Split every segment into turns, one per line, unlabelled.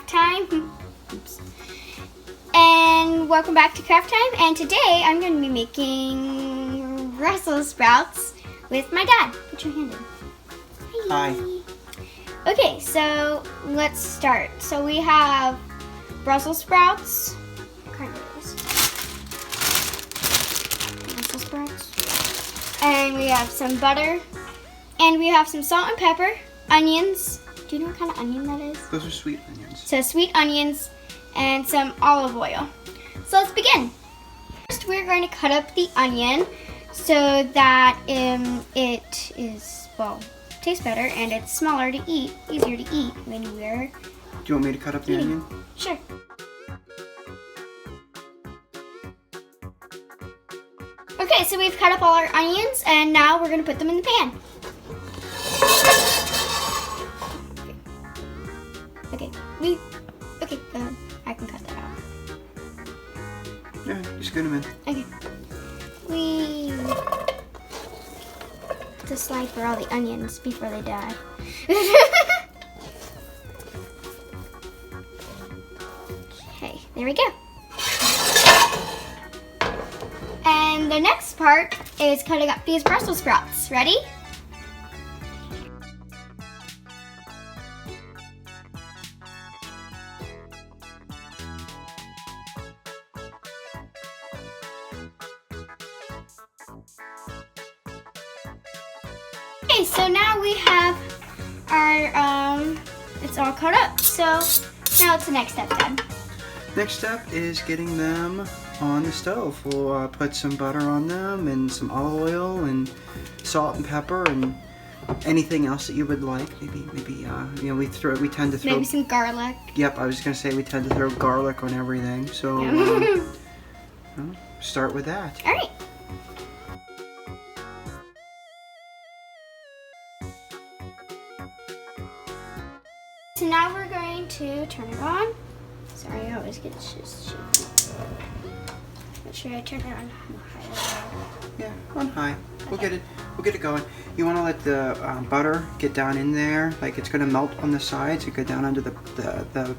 craft time. Oops. And welcome back to craft time. And today I'm going to be making Brussels sprouts with my dad. Put your hand in.
Hi.
Okay, so let's start. So we have Brussels sprouts. Brussels sprouts. And we have some butter. And we have some salt and pepper, onions. Do you know what kind of onion that is?
Those are sweet onions.
So sweet onions and some olive oil. So let's begin. First, we're going to cut up the onion so that it is, well, tastes better and it's smaller to eat, easier to eat when we're
Do you want me to cut up the onion?
Sure. Okay, so we've cut up all our onions and now we're going to put them in the pan. Okay, go ahead. I can cut that out.
Yeah, just get them in.
Okay. We to slide for all the onions before they die. Okay, there we go. And the next part is cutting up these Brussels sprouts. Ready? Okay, so now we have our, it's all cut up. So now it's the next step then.
Next step is getting them on the stove. We'll put some butter on them and some olive oil and salt and pepper and anything else that you would like. Maybe you know, we tend to throw.
Maybe some garlic.
Yep, I was gonna say we tend to throw garlic on everything. So start with that.
All right. So now we're going to turn it on. Sorry, I always get shaky. Make sure I turn it on high.
Yeah, on high. We'll get it going. You want to let the butter get down in there, like it's going to melt on the sides and go down under the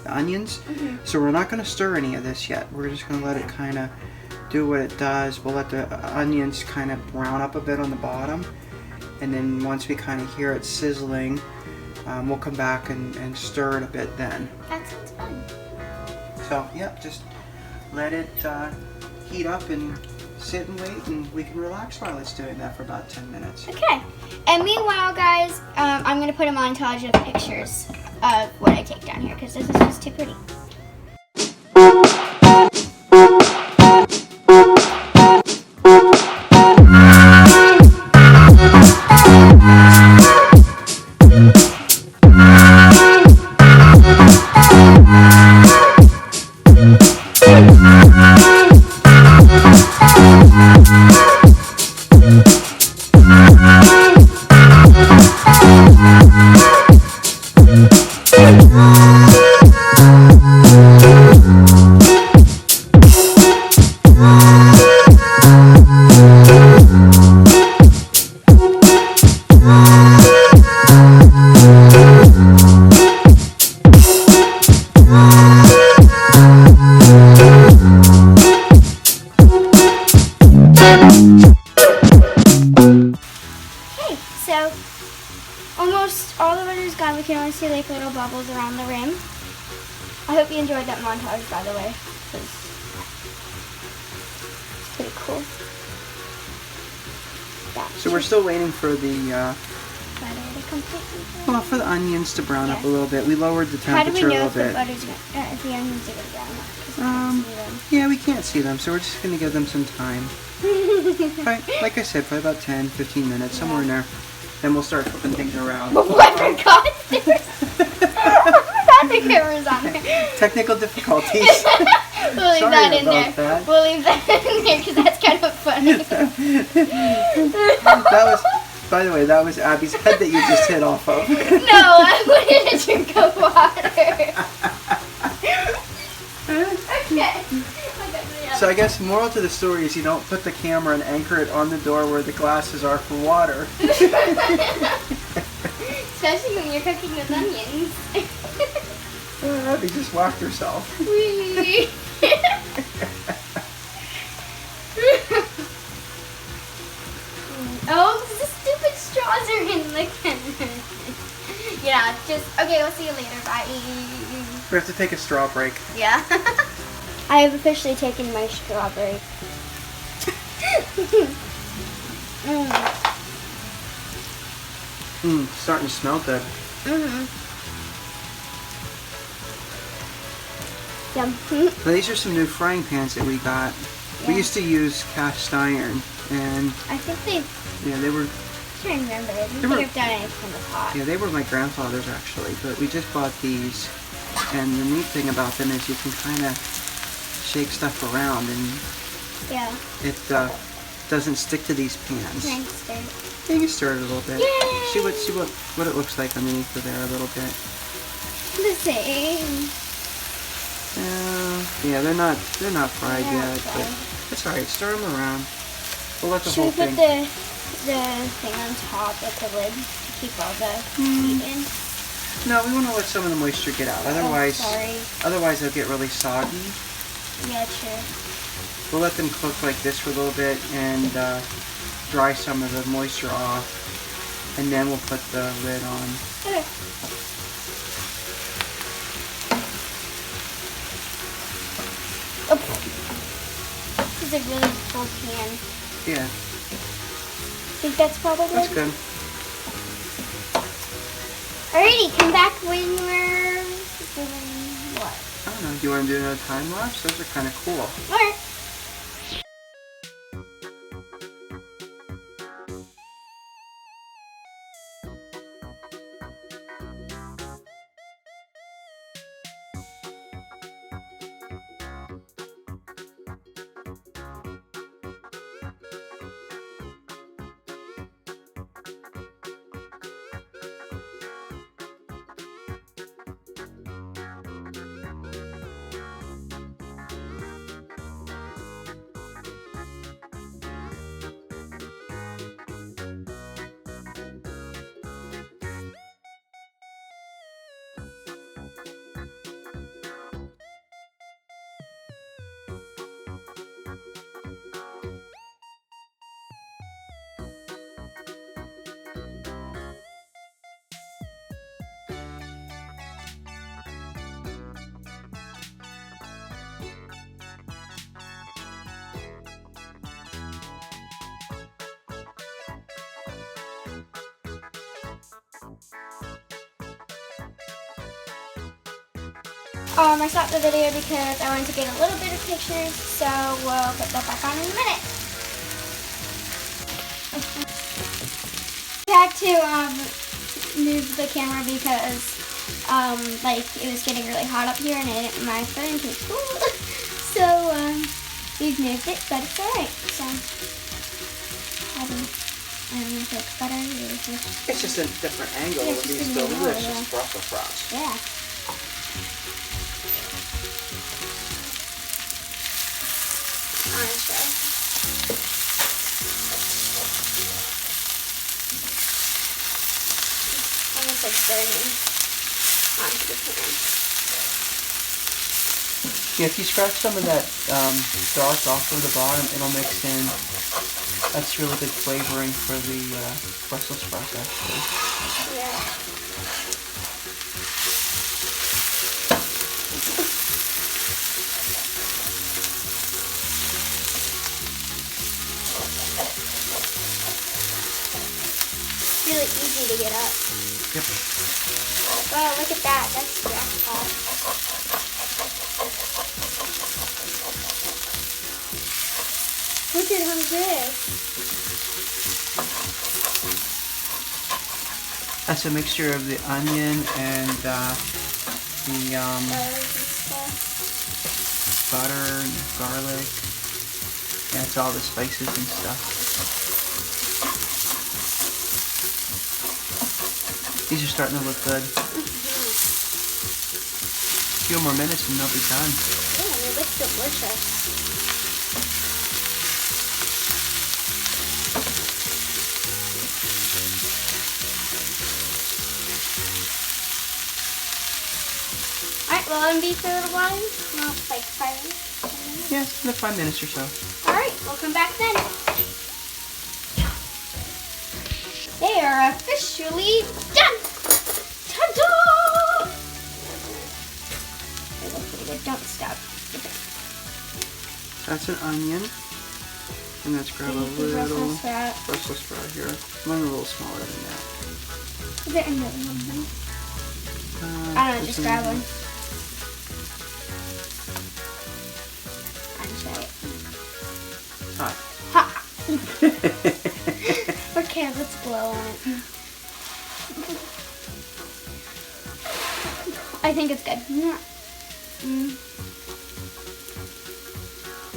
onions. Mm-hmm. So we're not going to stir any of this yet. We're just going to let it kind of do what it does. We'll let the onions kind of brown up a bit on the bottom, and then once we kind of hear it sizzling, we'll come back and stir it a bit then.
That sounds fun.
So, yeah, just let it heat up and sit and wait, and we can relax while it's doing that for about 10 minutes.
Okay. And meanwhile, guys, I'm going to put a montage of pictures of what I take down here because this is just too pretty. So almost all the butter's gone. We can only see like little bubbles around the rim. I hope you enjoyed that montage, by the way, because it's pretty cool.
So we're still waiting for the
butter to completely
well, for the onions to brown up a little bit. We lowered the temperature a little bit.
How do we know if the onions are going to brown up?
Yeah, we can't see them, so we're just going to give them some time. Right, like I said, probably about 10, 15 minutes, somewhere in there. Then we'll start flipping things around.
Oh my God! I forgot the camera's on there.
Technical difficulties.
We'll leave that in there.
That.
We'll leave that in there because that's kind of funny.
That was, by the way, that was Abby's head that you just hit off of.
No, I wanted a drink of water. Okay.
So I guess moral to the story is you don't put the camera and anchor it on the door where the glasses are for water.
Especially when you're cooking with onions.
Abby just whacked herself.
Wee. Oh, the stupid straws are in the Yeah, just okay. We'll see you later. Bye.
We have to take a straw break.
Yeah. I have officially taken my straw break.
Starting to smell good.
Yum.
Now, these are some new frying pans that we got.
Yeah.
We used to use cast iron, and
I think they.
yeah, they were.
I'm trying to remember. I don't think I've done anything in the pot.
Yeah, they were my grandfather's actually, but we just bought these. And the neat thing about them is you can kind of shake stuff around, and
Yeah.
it doesn't stick to these pans.
Can I stir it?
You can stir it a little bit.
Yay!
See what it looks like underneath of there a little bit.
The same.
Yeah, they're not fried
They're not
yet,
fried.
but it's alright. Stir them around. We'll let the
Should
whole
we put
thing.
the thing on top of the lid to keep all the heat in?
No, we want to let some of the moisture get out. Otherwise,
sorry.
otherwise they'll get really soggy.
Yeah, sure.
We'll let them cook like this for a little bit and dry some of the moisture off, and then we'll put the lid on.
Okay. Oh. This is a really full pan.
Yeah,
Think that's probably
that's
good?
good.
Alrighty, come back when we're doing what?
I don't know. Do you want to do another time lapse? Those are kind of cool.
Alright. I stopped the video because I wanted to get a little bit of pictures, so we'll put that back on in a minute. I had to move the camera because like it was getting really hot up here and my phone was cool. So we've moved it, but it's alright. So I don't know if it's better or
It's just a different angle
Yeah,
of
it's just
these
a different angle,
delicious
yeah.
Brussels sprouts.
yeah. Orange roll. Almost like burning onto the pan.
Yeah, if you scratch some of that starch off of the bottom, it'll mix in. That's really good flavoring for the Brussels sprouts, actually.
Yeah. Really easy to get up.
Yep.
Wow, look at that. That's jackpot. Look at how good.
That's a mixture of the onion and the
Butters and stuff.
butter and garlic. Yeah, it's all the spices and stuff. These are starting to look good. A few more minutes and they'll be done.
Yeah, they look delicious. Alright, let them be for a little while? Well, like 5 minutes?
Yeah, in 5 minutes or so.
Alright, we'll come back then. They are officially done! Ta-da! They look pretty good. Don't stop. Okay.
That's an onion. And let's grab a little Brussels sprout here. One a little smaller than that.
Is there another one? I don't know, just grab one. And try it.
Hot.
Ha! Okay, let's blow on it. I think it's good.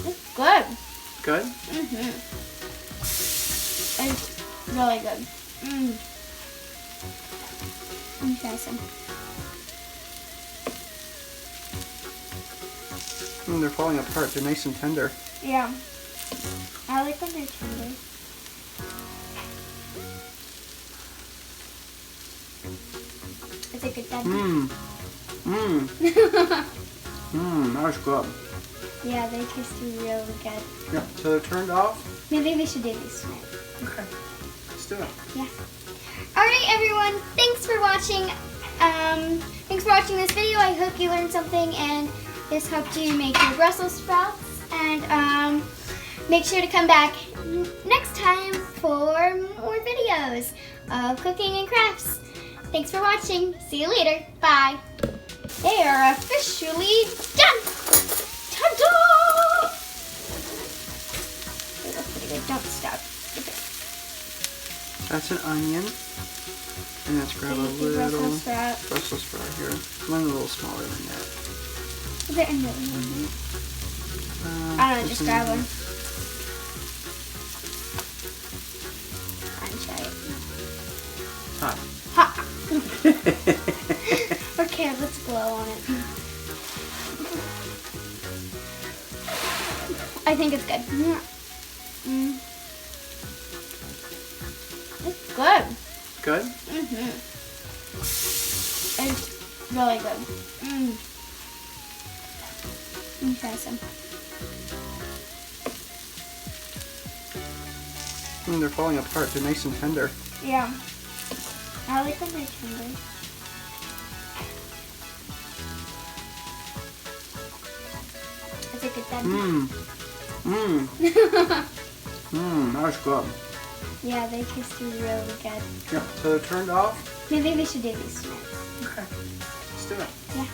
It's good.
Good?
Mm-hmm. It's really good. Let me try some.
They're falling apart. They're nice and tender.
Yeah. I like when they're tender. Is it good, Dad?
That was good.
Yeah, they taste really good.
Yeah, so they're turned off.
Maybe we should do these tonight.
Okay, let's do it.
Yeah. Alright, everyone. Thanks for watching. Thanks for watching this video. I hope you learned something and this helped you make your Brussels sprouts. And make sure to come back next time for more videos of cooking and crafts. Thanks for watching. See you later. Bye. They are officially done. Ta-da! They look pretty good. Don't stop. Okay.
That's an onion. And let's grab a little Brussels sprout here. One a little smaller than that.
Is there another one? I don't know, just grab one. And try it.
Hot.
Ha! Okay, let's blow on it. I think it's good. It's good.
Good?
It's really good. Let me try some.
They're falling apart. They're nice and tender.
Yeah. I like when they're tender. Is it good, Dad?
That was good.
Yeah, they taste really good.
Yeah, so they're turned off.
Maybe we should do these tonight.
Okay, let's do it.
Yeah.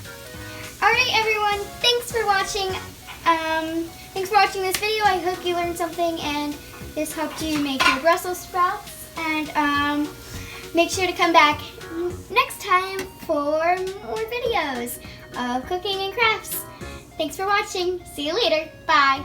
Alright, everyone. Thanks for watching. Thanks for watching this video. I hope you learned something and this helped you make your Brussels sprouts. And make sure to come back next time for more videos of cooking and crafts. Thanks for watching. See you later. Bye.